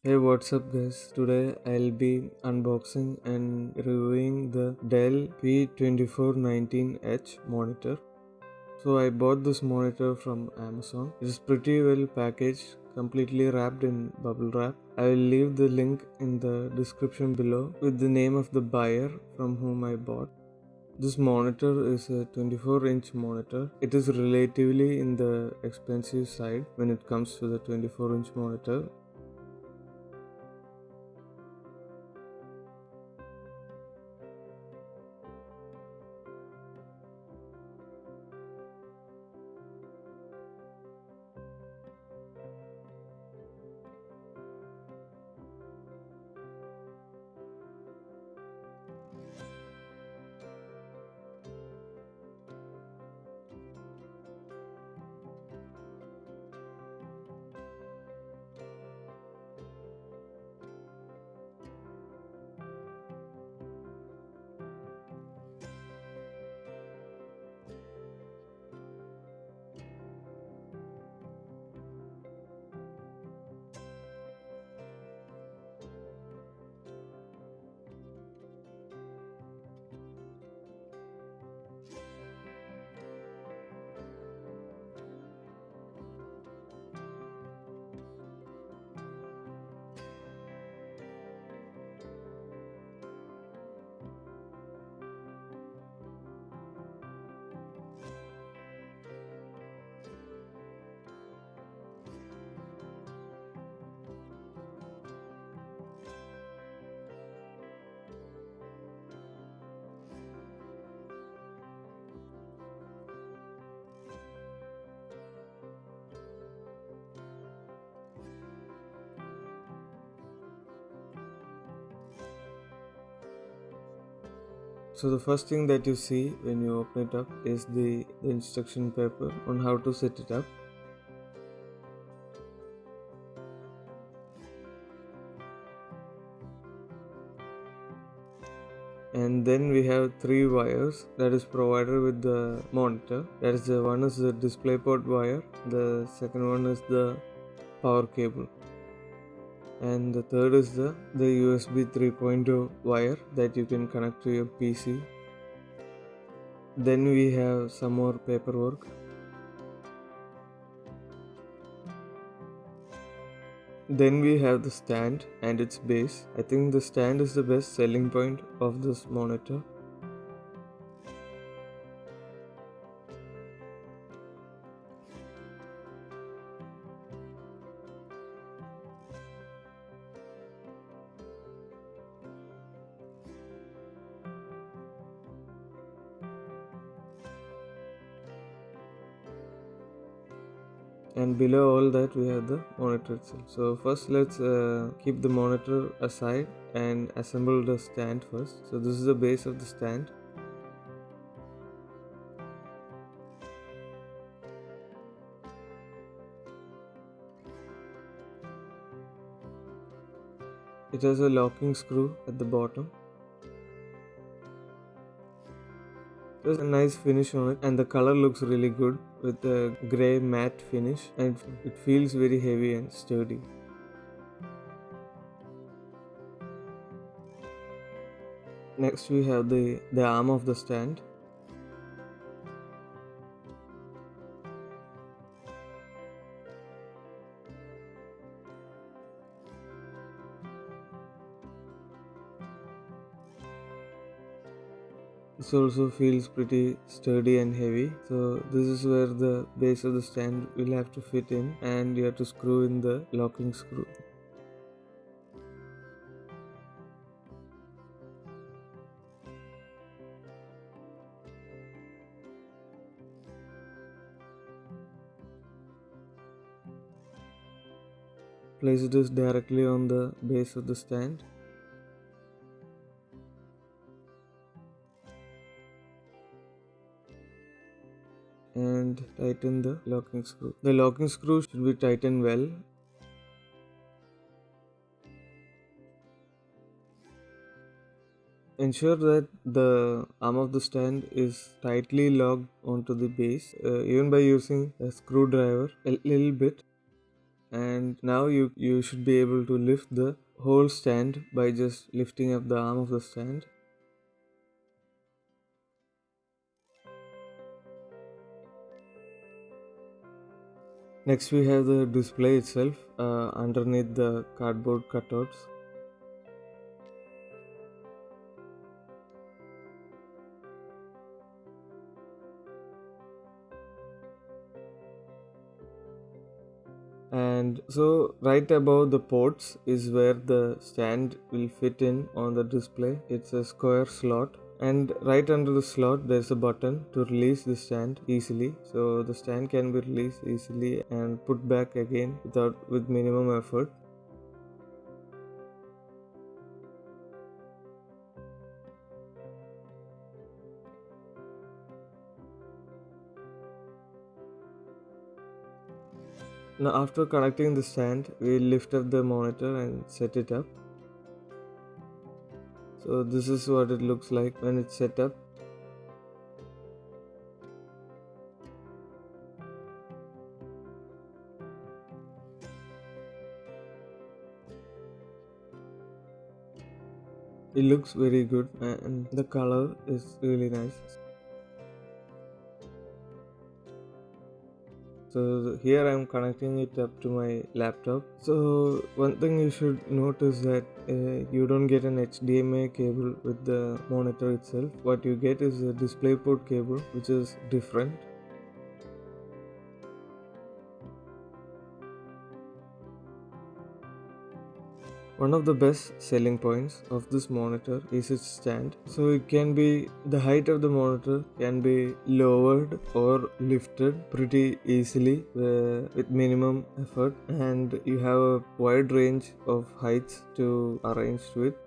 Hey, what's up guys? Today I'll be unboxing and reviewing the Dell P2419H monitor. So I bought this monitor from Amazon. It is pretty well packaged, completely wrapped in bubble wrap. I will leave the link in the description below with the name of the buyer from whom I bought. This monitor is a 24-inch monitor. It is relatively in the expensive side when it comes to the 24-inch monitor. So the first thing that you see when you open it up is the instruction paper on how to set it up. And then we have three wires that is provided with the monitor. That is the one is the DisplayPort wire, the second one is the power cable, and the third is the USB 3.0 wire that you can connect to your PC. Then we have some more paperwork. Then we have the stand and its base. I think the stand is the best selling point of this monitor. And below all that we have the monitor itself. So first let's keep the monitor aside and assemble the stand first. So this is the base of the stand. It has a locking screw at the bottom. There's a nice finish on it and the color looks really good with a grey matte finish, and it feels very heavy and sturdy. Next we have the arm of the stand. This also feels pretty sturdy and heavy. So this is where the base of the stand will have to fit in, and you have to screw in the locking screw. Place this directly on the base of the stand. And tighten the locking screw. The locking screw should be tightened well. Ensure that the arm of the stand is tightly locked onto the base, even by using a screwdriver a little bit. and now you should be able to lift the whole stand by just lifting up the arm of the stand. Next we have the display itself underneath the cardboard cutouts. And so right above the ports is where the stand will fit in on the display. It's a square slot, and right under the slot there's a button to release the stand easily, so the stand can be released easily and put back again with minimum effort. Now after connecting the stand, we lift up the monitor and set it up. So this is what it looks like when it's set up. It looks very good and the color is really nice. So here I am connecting it up to my laptop. So one thing you should note is that you don't get an HDMI cable with the monitor itself. What you get is a DisplayPort cable, which is different. One of the best selling points of this monitor is its stand. So the height of the monitor can be lowered or lifted pretty easily with minimum effort, and you have a wide range of heights to arrange to it.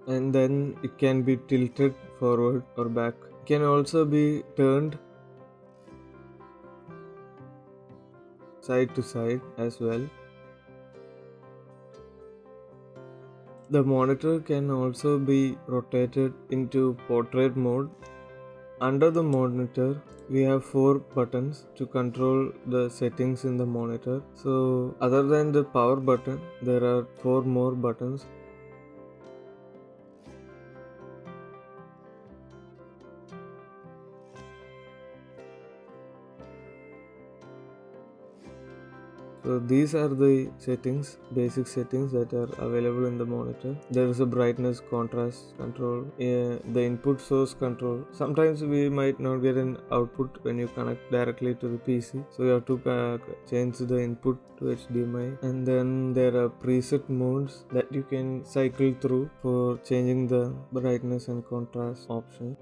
And then it can be tilted forward or back. It can also be turned side to side as well. The monitor can also be rotated into portrait mode. Under the monitor, we have 4 buttons to control the settings in the monitor. So other than the power button, there are 4 more buttons. So these are the basic settings that are available in the monitor. There is a brightness, contrast control, the input source control. Sometimes we might not get an output when you connect directly to the PC, so you have to change the input to HDMI. And then there are preset modes that you can cycle through for changing the brightness and contrast option.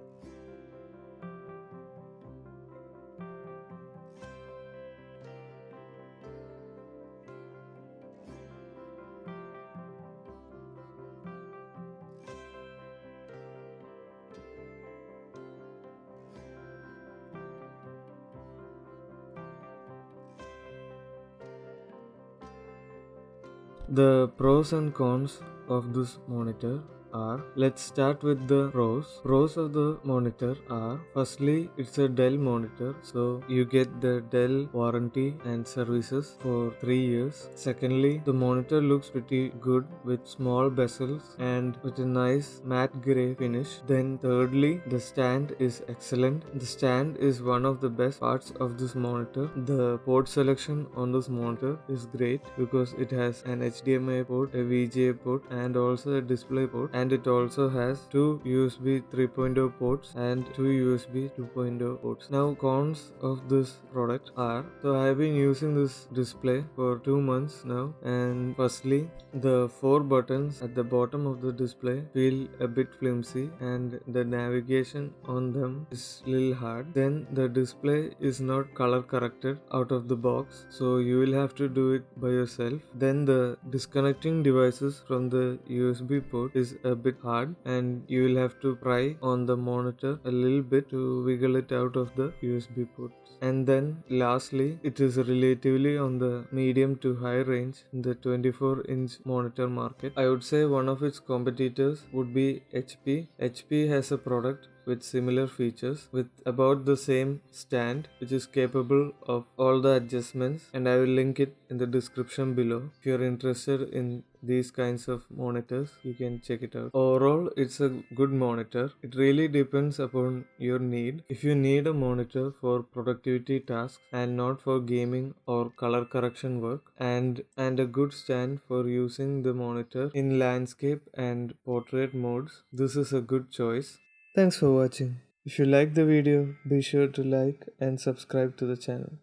The pros and cons of this monitor are, let's start with the pros. Pros of the monitor are, firstly, it's a Dell monitor, so you get the Dell warranty and services for 3 years. Secondly, the monitor looks pretty good with small bezels and with a nice matte gray finish. Then thirdly, the stand is excellent. The stand is one of the best parts of this monitor. The port selection on this monitor is great because it has an HDMI port, a VGA port, and also a display port, and it also has 2 USB 3.0 ports and 2 USB 2.0 ports. Now cons of this product are, so I have been using this display for 2 months now, and firstly, the 4 buttons at the bottom of the display feel a bit flimsy and the navigation on them is little hard. Then the display is not color corrected out of the box, so you will have to do it by yourself. Then the disconnecting devices from the USB port is a bit hard and you will have to pry on the monitor a little bit to wiggle it out of the USB port. And then lastly, it is relatively on the medium to high range in the 24-inch monitor market. I would say one of its competitors would be HP. HP has a product with similar features with about the same stand, which is capable of all the adjustments, and I will link it in the description below. If you're interested in these kinds of monitors, you can check it out. Overall, it's a good monitor. It really depends upon your need. If you need a monitor for productivity tasks and not for gaming or color correction work, and a good stand for using the monitor in landscape and portrait modes, this is a good choice. Thanks for watching. If you like the video, be sure to like and subscribe to the channel.